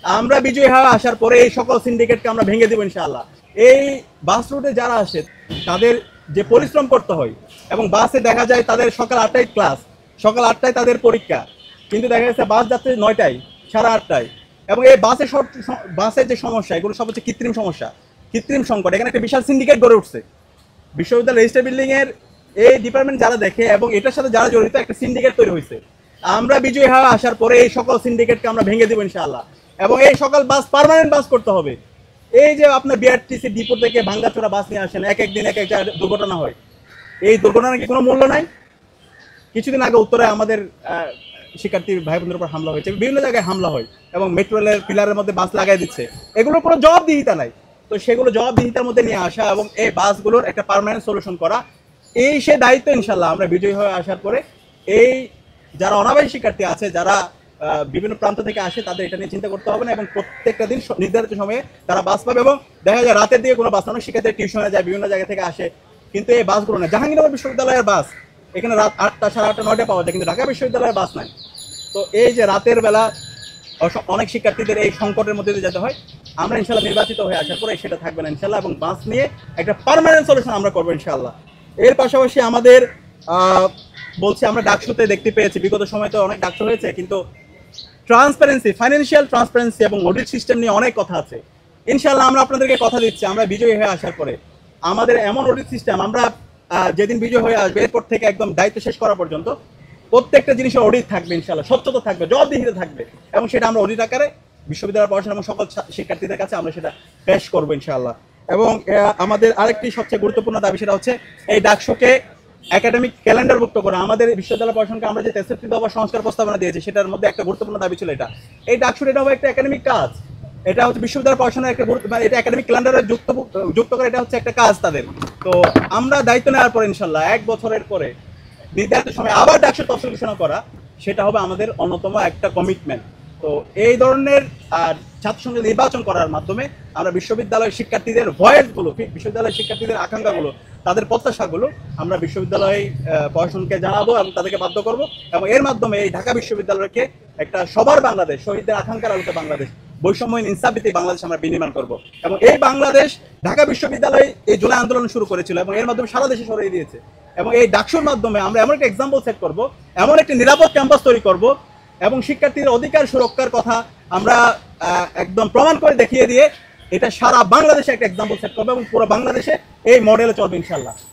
আমরা বিজয়ী হয়ে আসার পরে এই সকল সিন্ডিকেটকে আমরা ভেঙে দেব ইনশাআল্লাহ। এই বাস রুটে যারা আসে তাদের যে পরিশ্রম করতে হয় এবং বাসে দেখা যায় তাদের সকাল 8টায় ক্লাস, সকাল 8টায় তাদের পরীক্ষা, কিন্তু দেখা যাচ্ছে বাস যাচ্ছে 9টায়, 8:30টায়। এবং এই বাসের যে সমস্যা, এগুলো সব হচ্ছে কৃত্রিম সমস্যা, কৃত্রিম সংকট। এখানে একটা বিশাল সিন্ডিকেট গড়ে উঠছে। বিশ্ববিদ্যালয় রেজিস্টার বিল্ডিং এর এই ডিপার্টমেন্ট যারা দেখে এবং এটার সাথে যারা জড়িত, একটা সিন্ডিকেট তৈরি হয়েছে। আমরা বিজয়ী হয়ে আসার পরে এই সকল সিন্ডিকেটকে আমরা ভেঙে দেব ইনশাআল্লাহ। এবং এই সকল বাস পার্মানেন্ট বাস করতে হবে। এই যে আপনার বিআরটিসি ডিপো থেকে ভাঙ্গাচোরা বাস নিয়ে আসেন, এক একদিন এক এক জায়গায় দুর্ঘটনা হয়। এই দুর্ঘটনার কি কোনো মূল্য নাই? কিছুদিন আগে উত্তরে আমাদের শিক্ষার্থী ভাই বোনদের উপর হামলা হয়েছে, বিভিন্ন জায়গায় হামলা হয় এবং মেট্রো রেলের পিলারের মধ্যে বাস লাগাই দিচ্ছে। এগুলোর কোনো জবাবদিহিতা নাই। তো সেগুলো জবাবদিহিতার মধ্যে নিয়ে আসা এবং এই বাসগুলোর একটা পার্মানেন্ট সলিউশন করা, এই সে দায়িত্ব ইনশাল্লাহ আমরা বিজয়ী হয়ে আসার পরে এই যারা অনাবাসী শিক্ষার্থী আছে, যারা বিভিন্ন প্রান্ত থেকে আসে, তাদের এটা নিয়ে চিন্তা করতে হবে না। এবং প্রত্যেকটা দিন নির্ধারিত সময়ে তারা বাস পাবে। এবং দেখা যায় রাতের দিকে কোনো বাস না, অনেক শিক্ষার্থী টিউশনে যায়, বিভিন্ন জায়গা থেকে আসে, কিন্তু এই বাসগুলো না। জাহাঙ্গীরনগর বিশ্ববিদ্যালয়ের বাস এখানে রাত 8টা, 8:30, 9টায় পাওয়া যায়, কিন্তু ঢাকা বিশ্ববিদ্যালয়ের বাস নাই। তো এই যে রাতের বেলা অনেক শিক্ষার্থীদের এই সংকটের মধ্যে দিয়ে যেতে হয়, আমরা ইনশাল্লাহ নির্বাচিত হয়ে আসার পরে সেটা থাকবে না ইনশাল্লাহ। এবং বাস নিয়ে একটা পার্মানেন্ট সলিউশন আমরা করবো ইনশাল্লাহ। এর পাশাপাশি আমাদের বলছি, আমরা ডাকসুতে দেখতে পেয়েছি, বিগত সময় তো অনেক ডাকসু হয়েছে, কিন্তু ট্রান্সপারেন্সি, ফাইন্যান্সিয়াল ট্রান্সপারেন্সি এবং অডিট সিস্টেম নিয়ে অনেক কথা আছে। ইনশাল্লাহ আমরা আপনাদেরকে কথা দিচ্ছি, আমরা বিজয়ী হয়ে আসার পরে আমাদের এমন অডিট সিস্টেম, আমরা যেদিন বিজয় হয়ে আসবে এরপর থেকে একদম দায়িত্ব শেষ করা পর্যন্ত প্রত্যেকটা জিনিসের অডিট থাকবে ইনশাল্লাহ, স্বচ্ছতা থাকবে, জবাবদিহিতা থাকবে। এবং সেটা আমরা অডিট আকারে বিশ্ববিদ্যালয় পড়াশোনা এবং সকল শিক্ষার্থীদের কাছে আমরা সেটা পেশ করবো ইনশাল্লাহ। এবং আমাদের আরেকটি সবচেয়ে গুরুত্বপূর্ণ দাবি, সেটা হচ্ছে এই ডাকসুকে একাডেমিক ক্যালেন্ডারভুক্ত করা। আমাদের বিশ্ববিদ্যালয় পড়াশোনাকে আমরা যে 63 দফা সংস্কার প্রস্তাবনা দিয়েছি, সেটার মধ্যে একটা গুরুত্বপূর্ণ দাবি ছিল এটা। এই ডাকসুর এটা হবে একটা একাডেমিক কাজ, এটা হচ্ছে বিশ্ববিদ্যালয় পড়াশোনার একটা এটা একাডেমিক ক্যালেন্ডারে যুক্ত করে, এটা হচ্ছে একটা কাজ তাদের। তো আমরা দায়িত্ব নেওয়ার পরে ইনশাল্লাহ 1 বছরের পরে নির্ধারিত সময় আবার ডাকসুর তফসিল ঘোষণা করা, সেটা হবে আমাদের অন্যতম একটা কমিটমেন্ট। তো এই ধরনের ছাত্র সংসদ নির্বাচন করার মাধ্যমে আমরা বিশ্ববিদ্যালয়ের শিক্ষার্থীদের ভয়েসগুলো, বিশ্ববিদ্যালয়ের শিক্ষার্থীদের আকাঙ্ক্ষাগুলো, তাদের প্রত্যাশাগুলো আমরা বিশ্ববিদ্যালয় প্রশাসনকে জানাবো এবং তাদেরকে বাধ্য করব। এবং এর মাধ্যমে এই ঢাকা বিশ্ববিদ্যালয়কে একটা সবার বাংলাদেশ, শহীদদের আকাঙ্ক্ষার আলোকে বাংলাদেশ, বৈষম্যহীন ইনসাফভিত্তিক বাংলাদেশ আমরা বিনির্মাণ করব। এবং এই বাংলাদেশ ঢাকা বিশ্ববিদ্যালয় এই জুলাই আন্দোলন শুরু করেছিল এবং এর মাধ্যমে সারা দেশে ছড়িয়ে দিয়েছে। এবং এই ডাকসুর মাধ্যমে আমরা এমন একটা এক্সাম্পল সেট করব, এমন একটি নিরাপদ ক্যাম্পাস তৈরি করব এবং শিক্ষার্থীদের অধিকার সুরক্ষার কথা আমরা একদম প্রমাণ করে দেখিয়ে দিয়ে এটা সারা বাংলাদেশে একটা এক্সাম্পল সেট করবো এবং পুরো বাংলাদেশে এই মডেলে চলবে ইনশাল্লাহ।